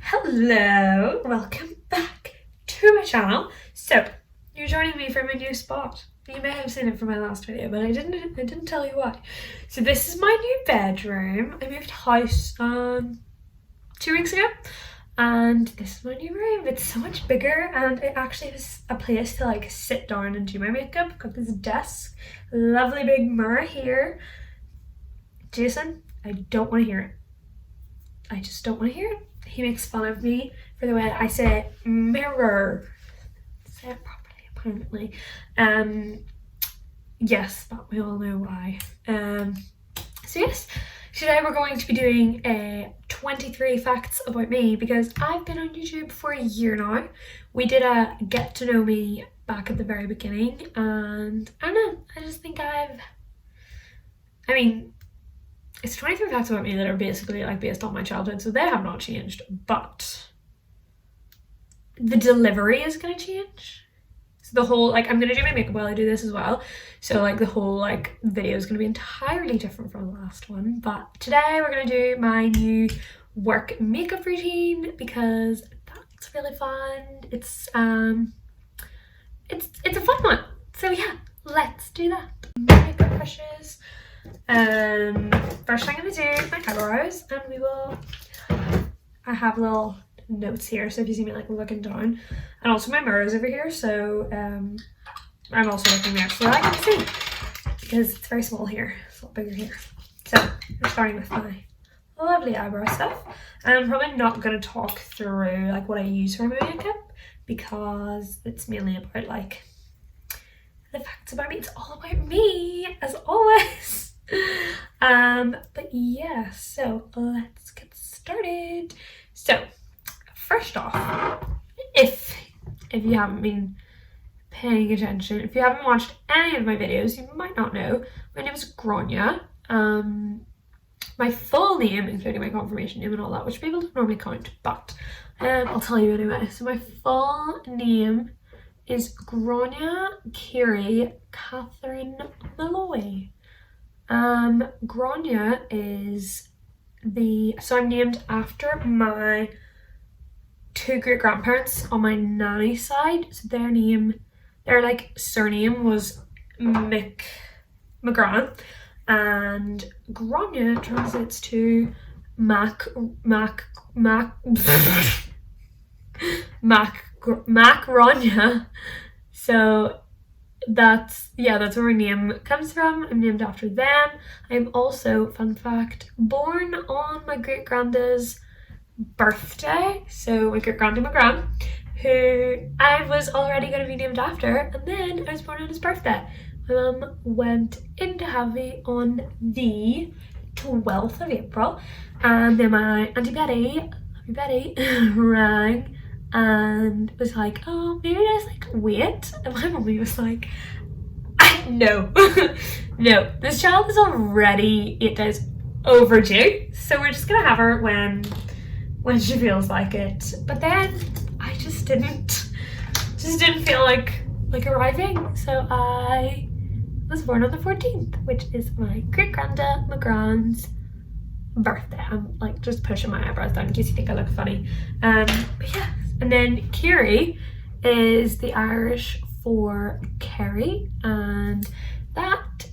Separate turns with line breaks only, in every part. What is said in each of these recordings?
Hello, welcome back to my channel. So you're joining me from a new spot. You may have seen it from my last video, but I didn't tell you why. So this is my new bedroom. I moved house 2 weeks ago, and this is my new room. It's so much bigger, and it actually was a place to like sit down and do my makeup. Got this desk, lovely big mirror here. Jason, I don't want to hear it. I just don't want to hear it. He makes fun of me for the way I say mirror. Say it properly, apparently. Yes, but we all know why. So yes, today we're going to be doing a 23 facts about me, because I've been on YouTube for a year now. We did a get to know me back at the very beginning, and I don't know, I just think it's 23 facts about me that are basically like based on my childhood, so they have not changed, but the delivery is going to change. So the whole, like, I'm going to do my makeup while I do this as well, so like the whole like video is going to be entirely different from the last one. But today we're going to do my new work makeup routine, because that's really fun. It's a fun one, so yeah, let's do that. Makeup brushes. First I'm going to do my eyebrows, and I have little notes here, so if you see me like looking down, and also my mirror's over here, so I'm also looking there so that I can see, because it's very small here, it's a lot bigger here. So we're starting with my lovely eyebrow stuff, and I'm probably not going to talk through like what I use for my makeup, because it's mainly about like the facts about me. It's all about me, as always. But yeah, so let's get started. So first off, if you haven't been paying attention, if you haven't watched any of my videos, you might not know my name is Grania. My full name, including my confirmation name and all that, which people don't normally count, but I'll tell you anyway. So my full name is Grania Kiri Catherine Molloy. Grania is so I'm named after my two great grandparents on my nanny side. So their like surname was McGran, and Grania translates to Macronia. So that's where my name comes from. I'm named after them. I'm also, fun fact, born on my great granddad's birthday. So my great grandad McGran, who I was already going to be named after, and then I was born on his birthday. My mum went into heavy on the 12th of April, and then my Auntie Betty rang and was like, oh, maybe just like wait. And my mummy was like, no, no, this child is already 8 days overdue, so we're just gonna have her when she feels like it. But then I just didn't feel like arriving, so I was born on the 14th, which is my great granddad McGran's birthday. I'm like just pushing my eyebrows down in case you think I look funny. But yeah. And then Kiri is the Irish for Kerry, and that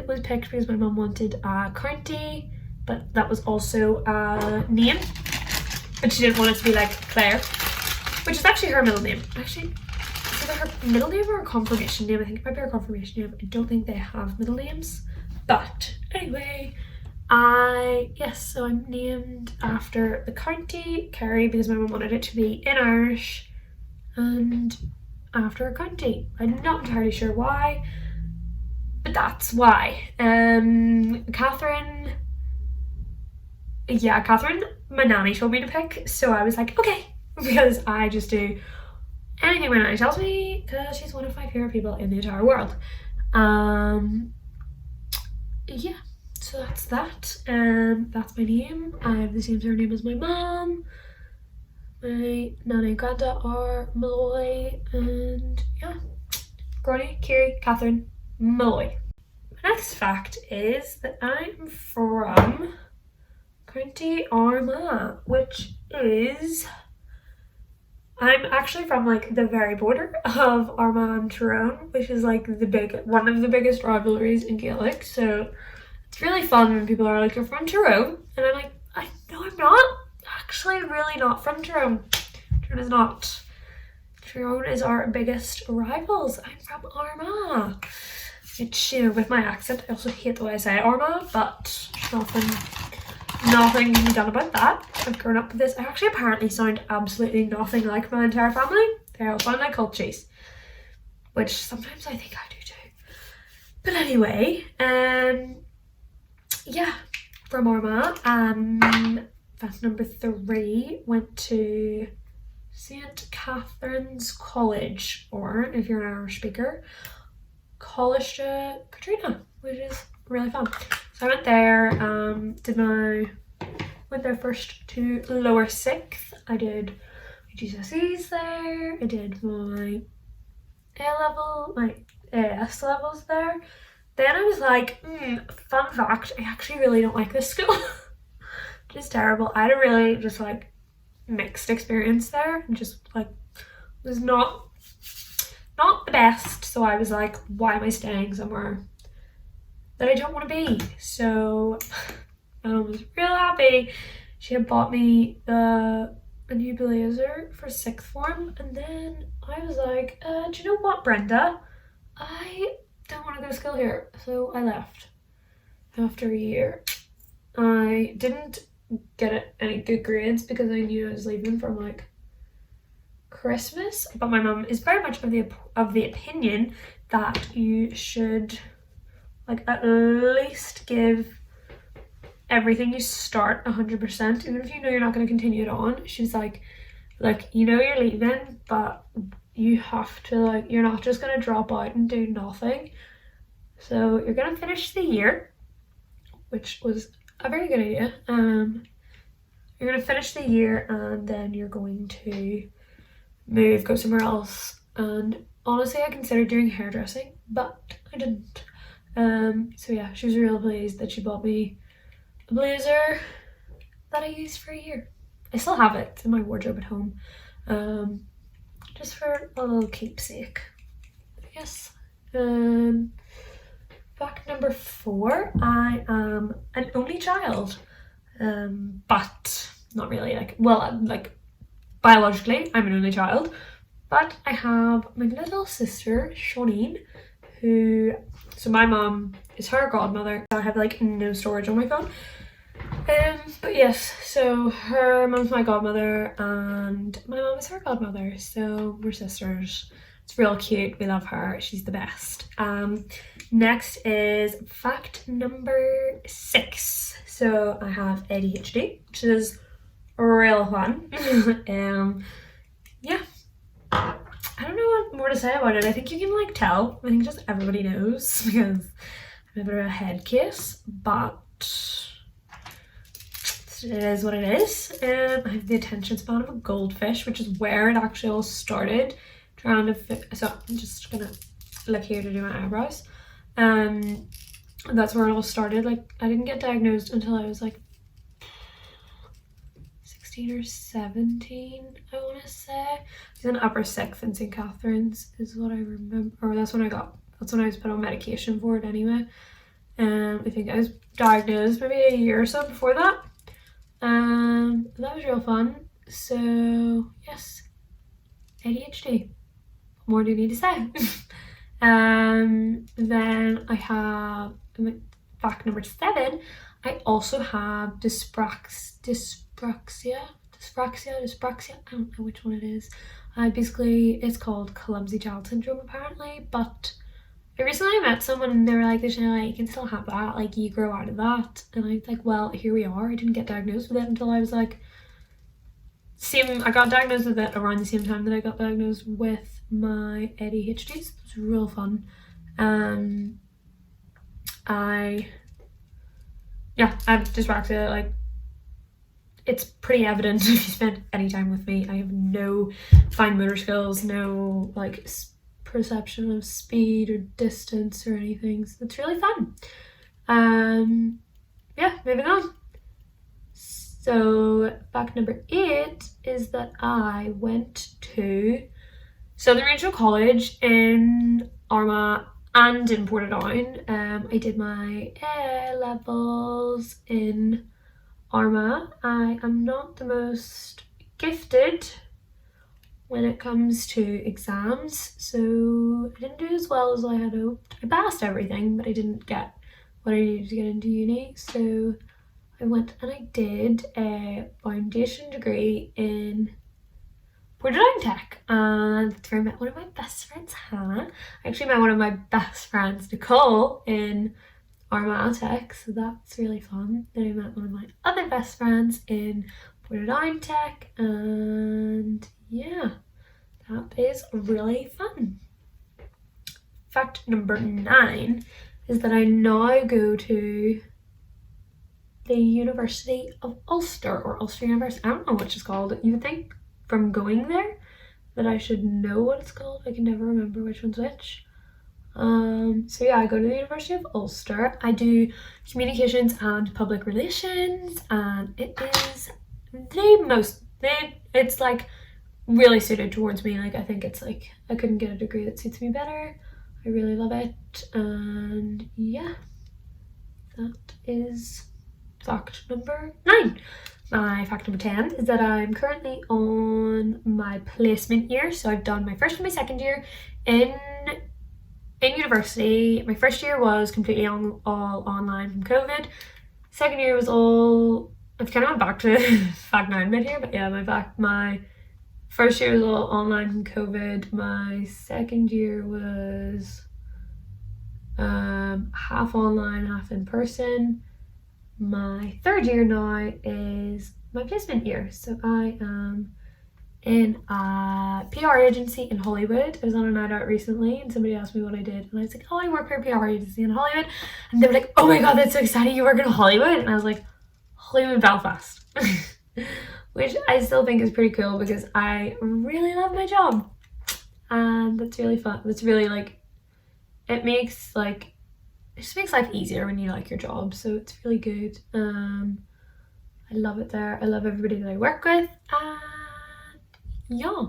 was picked because my mum wanted a county, but that was also a name, but she didn't want it to be like Claire, which is actually her middle name. Actually, is it her middle name or a confirmation name? I think it might be her confirmation name. I don't think they have middle names, but anyway, so I'm named after the county Kerry because my mum wanted it to be in Irish and after a county. I'm not entirely sure why, but that's why. Catherine, my nanny told me to pick, so I was like, okay, because I just do anything my nanny tells me, because she's one of my favorite people in the entire world. Yeah. So that's that. That's my name. I have the same surname as my mom. My nanny and granddad are Molloy, and yeah, Grania, Kiri, Catherine, Molloy. My next fact is that I'm from County Armagh, which is, I'm actually from like the very border of Armagh and Tyrone, which is like one of the biggest rivalries in Gaelic. So it's really fun when people are like, "You're from Tyrone," and I'm like, "No, I'm not. Actually, really not from Tyrone. Tyrone is not. Tyrone is our biggest rivals. I'm from Armagh." Which, with my accent, I also hate the way I say Armagh, but nothing can be done about that. I've grown up with this. I actually apparently sound absolutely nothing like my entire family. They all sound like cold cheese, which sometimes I think I do too. But anyway, yeah, from Armagh. Fact number 3, went to St. Catherine's College, or if you're an Irish speaker, College Katrina, which is really fun. So I went there, went there first to lower 6th. I did my GCSEs there. I did my my AS levels there. Then I was like, fun fact, I actually really don't like this school. Which is terrible. I had a really just like mixed experience there, and just like was not the best. So I was like, why am I staying somewhere that I don't want to be? So my mom was real happy. She had bought me a new blazer for 6th form, and then I was like, do you know what, Brenda? I don't want to go to school here. So I left after a year. I didn't get any good grades because I knew I was leaving from like Christmas, but my mum is very much of the opinion that you should like at least give everything you start 100%, even if you know you're not going to continue it on. She was like you know you're leaving, but you have to like, you're not just going to drop out and do nothing. So you're going to finish the year, which was a very good idea. You're going to finish the year and then you're going to go somewhere else. And honestly, I considered doing hairdressing, but I didn't. So yeah, she was real pleased that she bought me a blazer that I used for a year. I still have it. It's in my wardrobe at home, just for a little keepsake, I guess. Fact number 4, I am an only child, but not really, like biologically I'm an only child, but I have my little sister Shawneen, so my mom is her godmother. I have like no storage on my phone, but yes, so her mom's my godmother and my mom is her godmother, so we're sisters. It's real cute. We love her. She's the best. Next is fact number 6. So I have ADHD, which is real fun. Yeah. I don't know what more to say about it. I think you can like tell. I think just everybody knows because I'm a bit of a head case, but it is what it is. I have the attention span of a goldfish, which is where it actually all started. Trying to fit, so I'm just gonna look here to do my eyebrows. That's where it all started. Like I didn't get diagnosed until I was like 16 or 17, I want to say. I was in upper 6th in St. Catherine's is what I remember, or that's when I was put on medication for it anyway. I think I was diagnosed maybe a year or so before that. That was real fun. So yes, ADHD. What more do you need to say? Then I have fact number 7. I also have dyspraxia. I don't know which one it is. Basically, it's called clumsy child syndrome apparently. But I recently met someone and they were like, you can still have that. Like you grow out of that. And I was like, well, here we are. I didn't get diagnosed with it until I was like, I got diagnosed with it around the same time that I got diagnosed with my ADHD. So it was real fun. I have dyspraxia. Like it's pretty evident if you spend any time with me. I have no fine motor skills, no like perception of speed or distance or anything. So it's really fun. Yeah, moving on. So fact number 8 is that I went to Southern Regional College in Armagh and in Portadown. I did my A levels in Armagh. I am not the most gifted when it comes to exams, so I didn't do as well as I had hoped. I passed everything, but I didn't get what I needed to get into uni, so I went and I did a foundation degree in Portadown Tech, and that's where I met one of my best friends, Hannah. I actually met one of my best friends, Nicole, in Armagh Tech, so that's really fun. Then I met one of my other best friends in Portadown Tech, and yeah, that is really fun. Fact number 9 is that I now go to the University of Ulster, or Ulster University. I don't know what it's called. You would think from going there that I should know what it's called. I can never remember which one's which. So yeah, I go to the University of Ulster. I do communications and public relations, and it is it's like really suited towards me. Like, I think it's like I couldn't get a degree that suits me better. I really love it, and yeah, that is fact number 9. My fact number 10 is that I'm currently on my placement year. So I've done my first and my second year in university. My first year was completely all online from COVID. Second year was all, I've kind of went back to fact 9 bit here, but yeah, my first year was all online from COVID. My second year was half online, half in person. My third year now is my placement year. So I am in a PR agency in Hollywood. I was on a night out recently and somebody asked me what I did, and I was like, oh, I work for a PR agency in Hollywood. And they were like, oh my god, that's so exciting, you work in Hollywood? And I was like, Hollywood, Belfast. Which I still think is pretty cool because I really love my job, and that's really fun. It's really like, it just makes life easier when you like your job, so it's really good. I love it there. I love everybody that I work with, and yeah,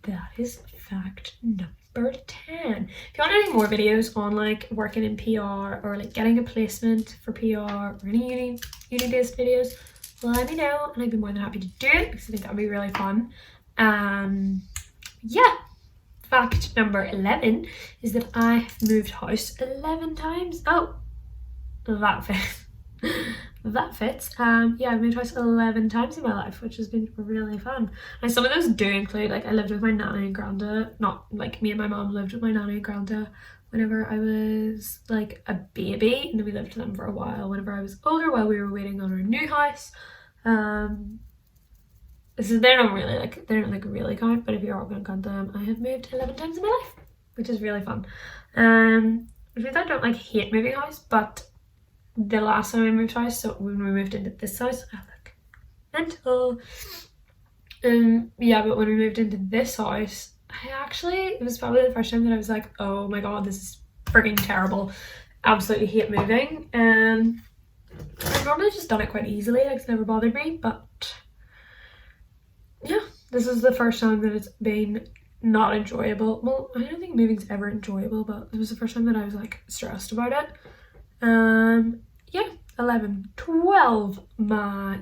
that is fact number 10. If you want any more videos on like working in PR or like getting a placement for PR or any uni-based videos, let me know and I'd be more than happy to do it because I think that would be really fun. Yeah. Fact number 11 is that I have moved house 11 times. Oh, that fits. That fits. Yeah, I've moved house 11 times in my life, which has been really fun. And some of those do include, like, I lived with my nanny and granda. Not like me and my mom lived with my nanny and granda whenever I was like a baby, and then we lived with them for a while whenever I was older while we were waiting on our new house. So they don't really count, but if you're all gonna count them, I have moved 11 times in my life, which is really fun. Which means I don't like hate moving house, but the last time I moved house, so when we moved into this house, I look mental. Yeah, but when we moved into this house, it was probably the first time that I was like, oh my god, this is freaking terrible. Absolutely hate moving. I've normally just done it quite easily, like it's never bothered me, but yeah, this is the first time that it's been not enjoyable. Well, I don't think moving's ever enjoyable, but it was the first time that I was like stressed about it. Yeah, 11, 12, my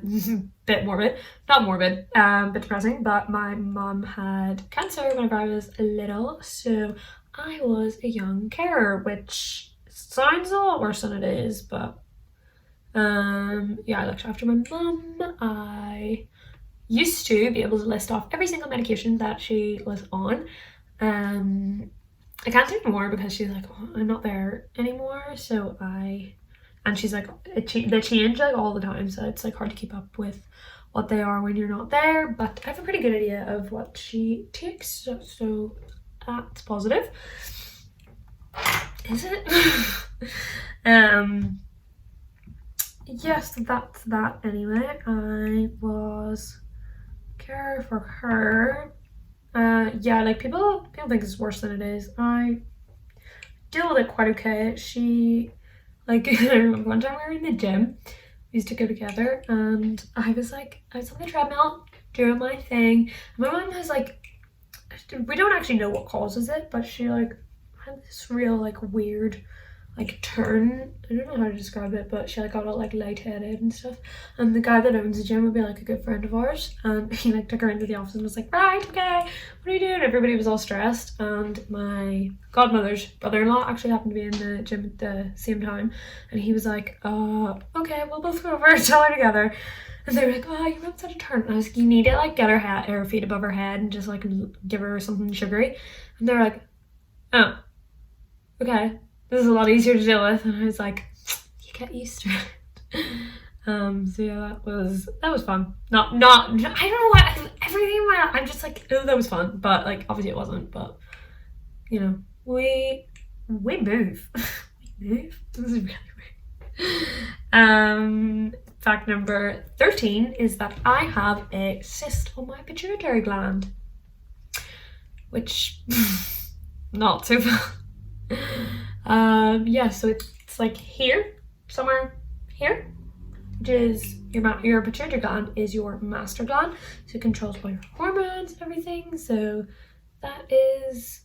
bit morbid, not morbid, bit depressing, but my mum had cancer whenever I was little, so I was a young carer, which sounds a lot worse than it is, but yeah, I looked after my mum. I used to be able to list off every single medication that she was on. I can't do anymore because she's like, oh, I'm not there anymore, and she's like, they change like all the time, so it's like hard to keep up with what they are when you're not there, but I have a pretty good idea of what she takes, so that's positive. Is it? Yes, that's that anyway. I was care for her Yeah, like people think it's worse than it is. I deal with it quite okay. She, like, I remember one time we were in the gym, we used to go together, and I was on the treadmill doing my thing. My mom has like, we don't actually know what causes it, but she like had this real like weird like turn. I don't know how to describe it, but she like got all like lightheaded and stuff. And the guy that owns the gym would be like a good friend of ours, and he like took her into the office and was like, right, okay, what are you doing? Everybody was all stressed, and my godmother's brother-in-law actually happened to be in the gym at the same time, and he was like, okay, we'll both go over and tell her together. And they were like, oh, your mom's had a turn. And I was like, you need to like get her feet above her head and just like give her something sugary. And they were like, oh, okay, this is a lot easier to deal with. And I was like, you get used to it. So yeah, that was fun. Not I don't know why everything I'm just like, oh, that was fun, but like obviously it wasn't. But you know, we move. We move. This is really weird. Fact number 13 is that I have a cyst on my pituitary gland, which not so fun. Yeah, so it's like here, somewhere here, which is your pituitary gland is your master gland, so it controls all your hormones and everything. So that is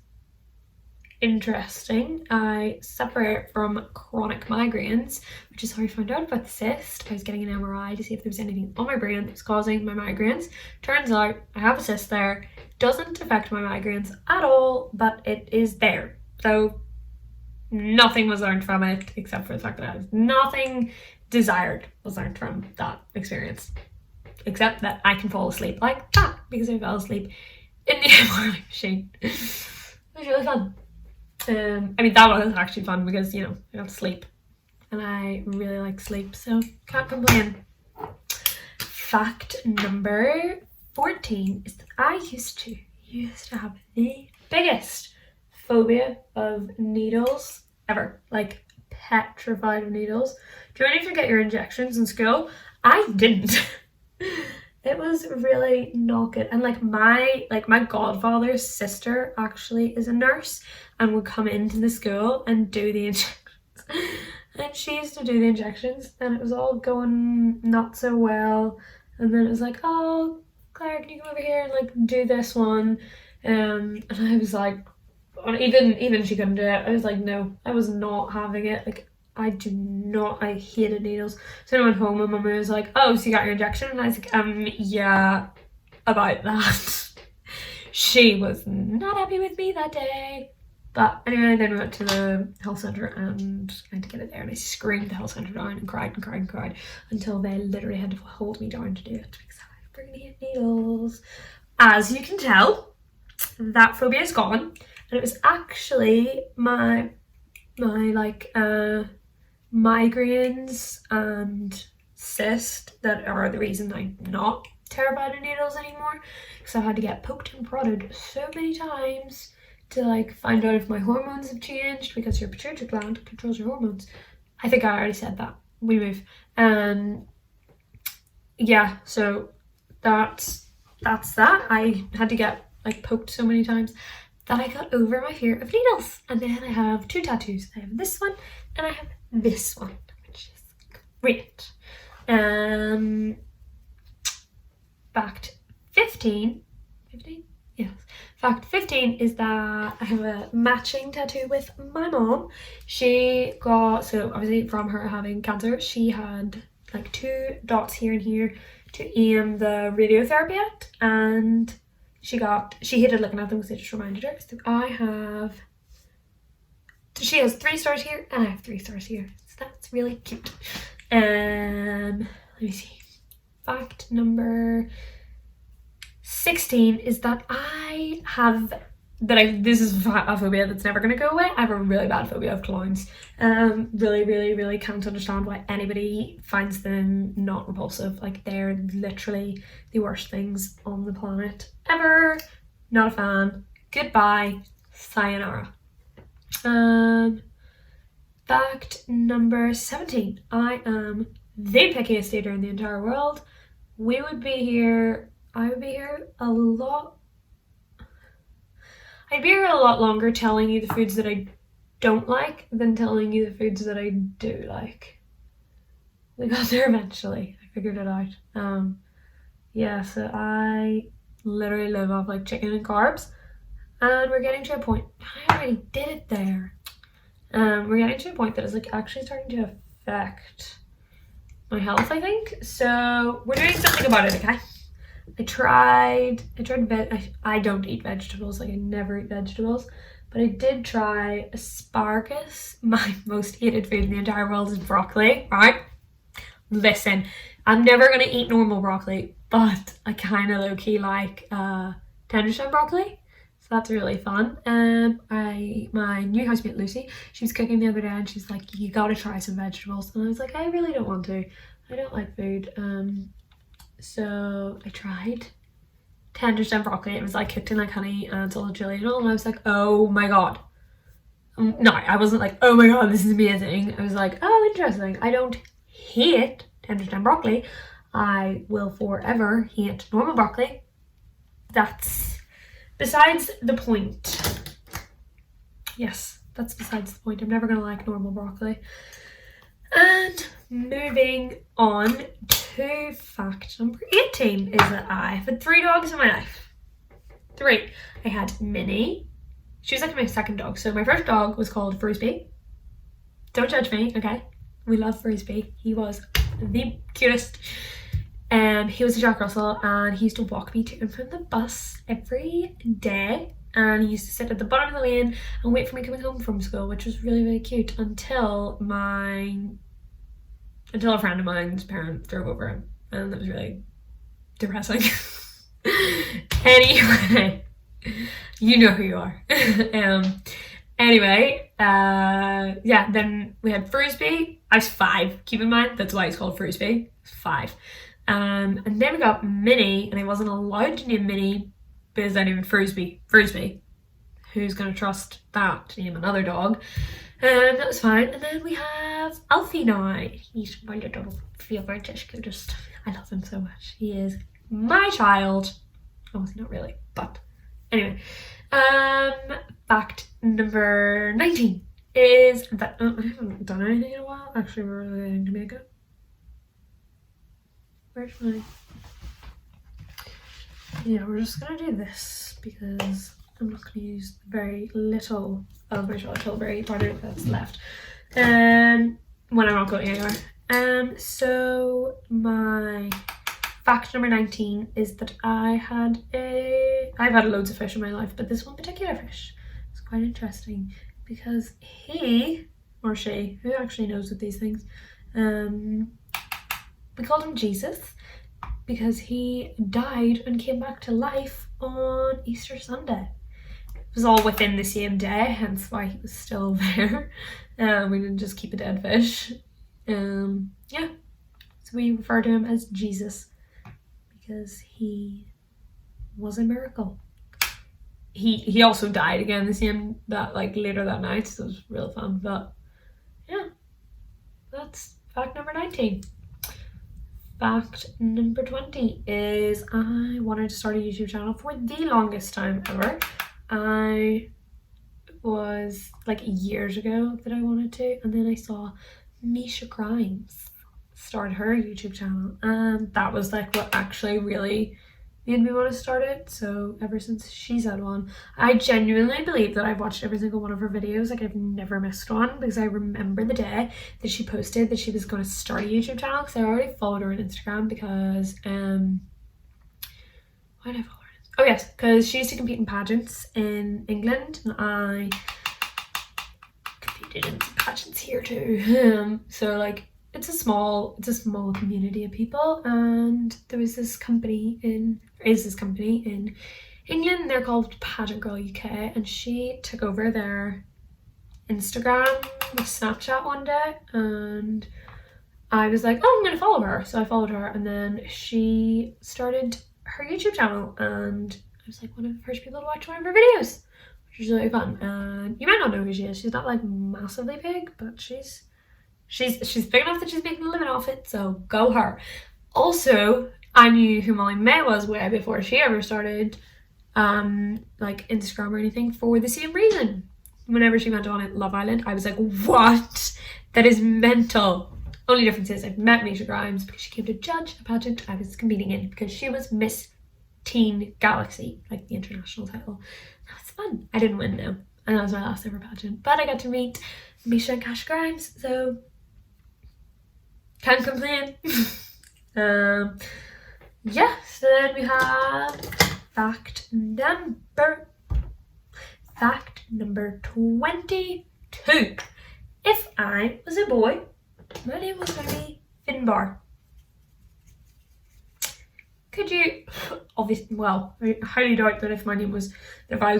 interesting. I suffer from chronic migraines, which is how I found out about the cyst. I was getting an MRI to see if there was anything on my brain that was causing my migraines. Turns out I have a cyst there. Doesn't affect my migraines at all, but it is there. So nothing was learned from it except for the fact that I was nothing desired was learned from that experience, except that I can fall asleep like that because I fell asleep in the MRI machine. It was really fun. I mean, that was actually fun because, you know, I got to sleep and I really like sleep, so can't complain. Fact number 14 is that I used to have the biggest phobia of needles ever, like petrified of needles. Do you want to get your injections in school? I didn't. It was really not good. And like my godfather's sister actually is a nurse and would come into the school and do the injections. And she used to do the injections and it was all going not so well. And then it was like, oh, Claire, can you come over here and like do this one? And I was like, even she couldn't do it. I was like, no, I was not having it. Like, I hated needles. So I went home and Mum was like, oh, so you got your injection? And I was like, yeah, about that. She was not happy with me that day. But anyway, then we went to the health centre and I had to get it there, and I screamed the health centre down and cried and cried and cried until they literally had to hold me down to do it because I really hate needles. As you can tell, that phobia is gone, and it was actually my like migraines and cyst that are the reason I'm not terrified of needles anymore, because I've had to get poked and prodded so many times to like find out if my hormones have changed, because your pituitary gland controls your hormones. I think I already said that. We move. Yeah, so that's that. I had to get like poked so many times that I got over my fear of needles. And then I have 2 tattoos. I have this one and I have this one, which is great. Fact 15? Yes. Fact 15 is that I have a matching tattoo with my mom. She got, so obviously from her having cancer, she had like 2 dots here and here to aim the radiotherapy at, and she hated looking at them because they just reminded her. So she has 3 stars here and I have 3 stars here. So that's really cute. Let me see. Fact number 16 is that this is a phobia that's never going to go away. I have a really bad phobia of clowns. Really can't understand why anybody finds them not repulsive. Like, they're literally the worst things on the planet ever. Not a fan. Goodbye. Sayonara. Fact number 17. I am the pickiest eater in the entire world. I would be here a lot. I'd be here a lot longer telling you the foods that I don't like than telling you the foods that I do like. We got there eventually. I figured it out. Yeah, so I literally live off like chicken and carbs, and we're getting to a point. I already did it there. We're getting to a point that is like actually starting to affect my health, I think. So we're doing something about it, okay? I don't eat vegetables, like I never eat vegetables, but I did try asparagus. My most hated food in the entire world is broccoli, right? Listen, I'm never gonna eat normal broccoli, but I kind of low-key like tender stem broccoli, so that's really fun. My new housemate Lucy, she was cooking the other day and she's like, you gotta try some vegetables, and I was like, I really don't want to. I don't like food. So I tried tender stem broccoli. It was like cooked in like honey and salt chili and all, and I was like, oh my god. No, I wasn't like, oh my god, this is amazing. I was like, oh, interesting. I don't hate tender stem broccoli. I will forever hate normal broccoli. That's besides the point. Yes, that's besides the point. I'm never gonna like normal broccoli. And moving on to fact number 18 is that I've had 3 dogs in my life. 3. I had Minnie. She was like my second dog. So my first dog was called Frisbee. Don't judge me, okay? We love Frisbee. He was the cutest. He was a Jack Russell, and he used to walk me to and from the bus every day. And he used to sit at the bottom of the lane and wait for me coming home from school, which was really, really cute until a friend of mine's parent drove over him, and that was really depressing. Anyway, you know who you are. Yeah, then we had Frisbee. I was 5, keep in mind, that's why it's called Frisbee. 5. And then we got Minnie, and I wasn't allowed to name Minnie because I named Frisbee. Who's gonna trust that to name another dog? And that was fine. And then we have Alfie now. He's my little favorite. I love him so much. He is my child. Obviously not really, but anyway. Fact number 19 is that I haven't done anything in a while. Actually, we're really getting to make it. Where's my... Yeah, we're just gonna do this because I'm not gonna use very little of my Charlotte Tilbury powder that's left. When I'm not going anywhere. So my fact number 19 is that I've had loads of fish in my life, but this one particular fish is quite interesting because he or she, who actually knows with these things, we called him Jesus because he died and came back to life on Easter Sunday. It was all within the same day, hence why he was still there. We didn't just keep a dead fish. Yeah, so we refer to him as Jesus because he was a miracle. He also died again later that night, so it was real fun. But yeah, that's fact number 19. Fact number 20 is I wanted to start a YouTube channel for the longest time ever. I was like years ago that I wanted to, and then I saw Misha Grimes start her YouTube channel, and that was like what actually really made me want to start it. So ever since she's had one, I genuinely believe that I've watched every single one of her videos. Like I've never missed one because I remember the day that she posted that she was going to start a YouTube channel, because I already followed her on Instagram because why did I follow her? Oh yes, because she used to compete in pageants in England, and I competed in some pageants here too. So like it's a small community of people, and is this company in England. They're called Pageant Girl UK, and she took over their Instagram with Snapchat one day, and I was like, oh, I'm gonna follow her. So I followed her, and then she started her YouTube channel, and I was like one of the first people to watch one of her videos, which is really fun. And you might not know who she is. She's not like massively big, but she's big enough that she's making a living off it, so go her. Also, I knew who Molly May was way before she ever started like Instagram or anything for the same reason. Whenever she went on at Love Island, I was like, what? That is mental. Only difference is I've met Misha Grimes because she came to judge a pageant I was competing in because she was Miss Teen Galaxy, like the international title. That was fun. I didn't win though, and that was my last ever pageant, but I got to meet Misha and Cash Grimes, so can't complain. Yeah, so then we have fact number 22. If I was a boy, my name was going to be Finbar. Could you, obviously, well, I highly doubt that if I was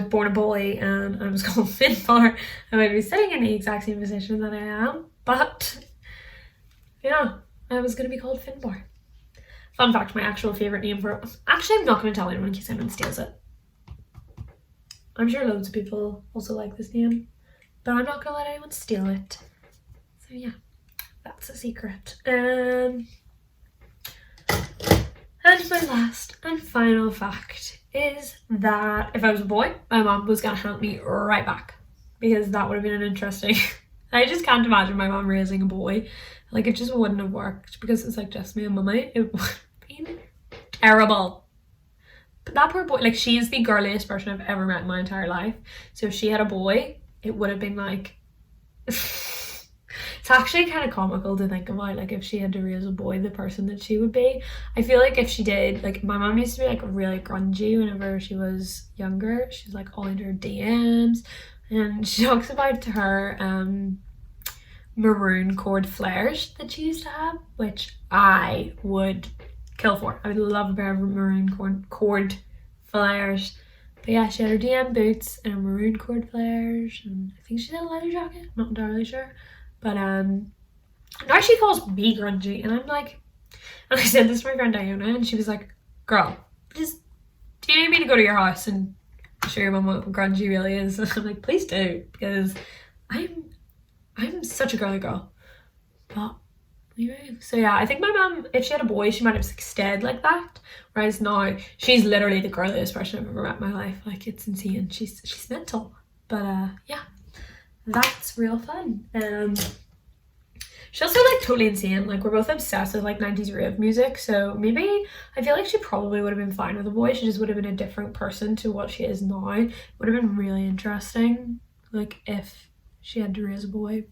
born a boy and I was called Finbar, I might be sitting in the exact same position that I am, but yeah, I was going to be called Finbar. Fun fact, my actual favourite name for it, actually I'm not going to tell anyone in case anyone steals it. I'm sure loads of people also like this name, but I'm not going to let anyone steal it. So yeah, that's a secret. And my last and final fact is that if I was a boy, my mom was going to help me right back, because that would have been an interesting... I just can't imagine my mom raising a boy. Like, it just wouldn't have worked because it's like just me and mummy. It would have been terrible. But that poor boy, like, she is the girliest person I've ever met in my entire life. So if she had a boy, it would have been like... It's actually kind of comical to think about, like, if she had to raise a boy, the person that she would be. I feel like if she did, like, my mom used to be like really grungy whenever she was younger. She was like all into her DMs, and she talks about her maroon cord flares that she used to have, which I would kill for. I would love a pair of maroon cord flares. But yeah, she had her DM boots and her maroon cord flares, and I think she had a leather jacket, not entirely sure. But now she calls me grungy, and I'm like, and I said this to my friend Diana, and she was like, girl, do you need me to go to your house and show your mum what grungy really is? And I'm like, please do, because I'm such a girly girl. But anyway, so yeah, I think my mum, if she had a boy, she might have stayed like that. Whereas now, she's literally the girliest person I've ever met in my life. Like, it's insane. She's mental. But yeah, that's real fun. She's also like totally insane. Like, we're both obsessed with like 90s rave music, so maybe I feel like she probably would have been fine with a boy. She just would have been a different person to what she is now. It would have been really interesting, like, if she had to raise a boy.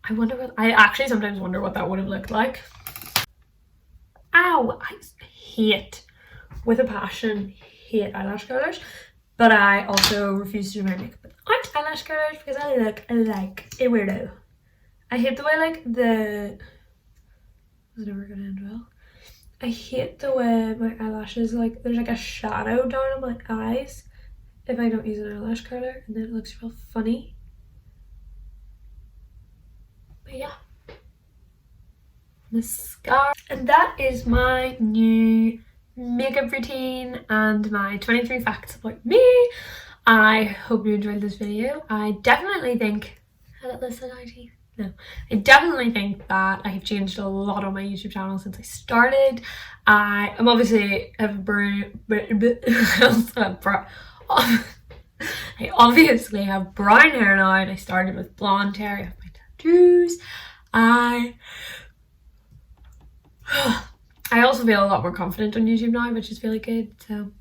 I actually sometimes wonder what that would have looked like. Ow! I hate, with a passion, hate eyelash curlers, but I also refuse to do my makeup with eyelash curlers because I look like a weirdo. I hate the way, like, it's never gonna end well. I hate the way my eyelashes, like, there's like a shadow down on my eyes if I don't use an eyelash curler, and then it looks real funny. But yeah, mascara. And that is my new makeup routine and my 23 facts about me. I hope you enjoyed this video. I definitely think, had it listed ID? No, I definitely think that I have changed a lot on my YouTube channel since I started. I obviously have I obviously have brown hair now, and I started with blonde hair. I have my tattoos. I also feel a lot more confident on YouTube now, which is really good. So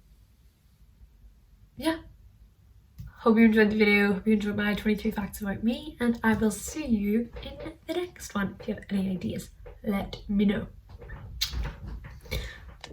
yeah, hope you enjoyed the video. Hope you enjoyed my 23 facts about me, and I will see you in the next one. If you have any ideas, let me know.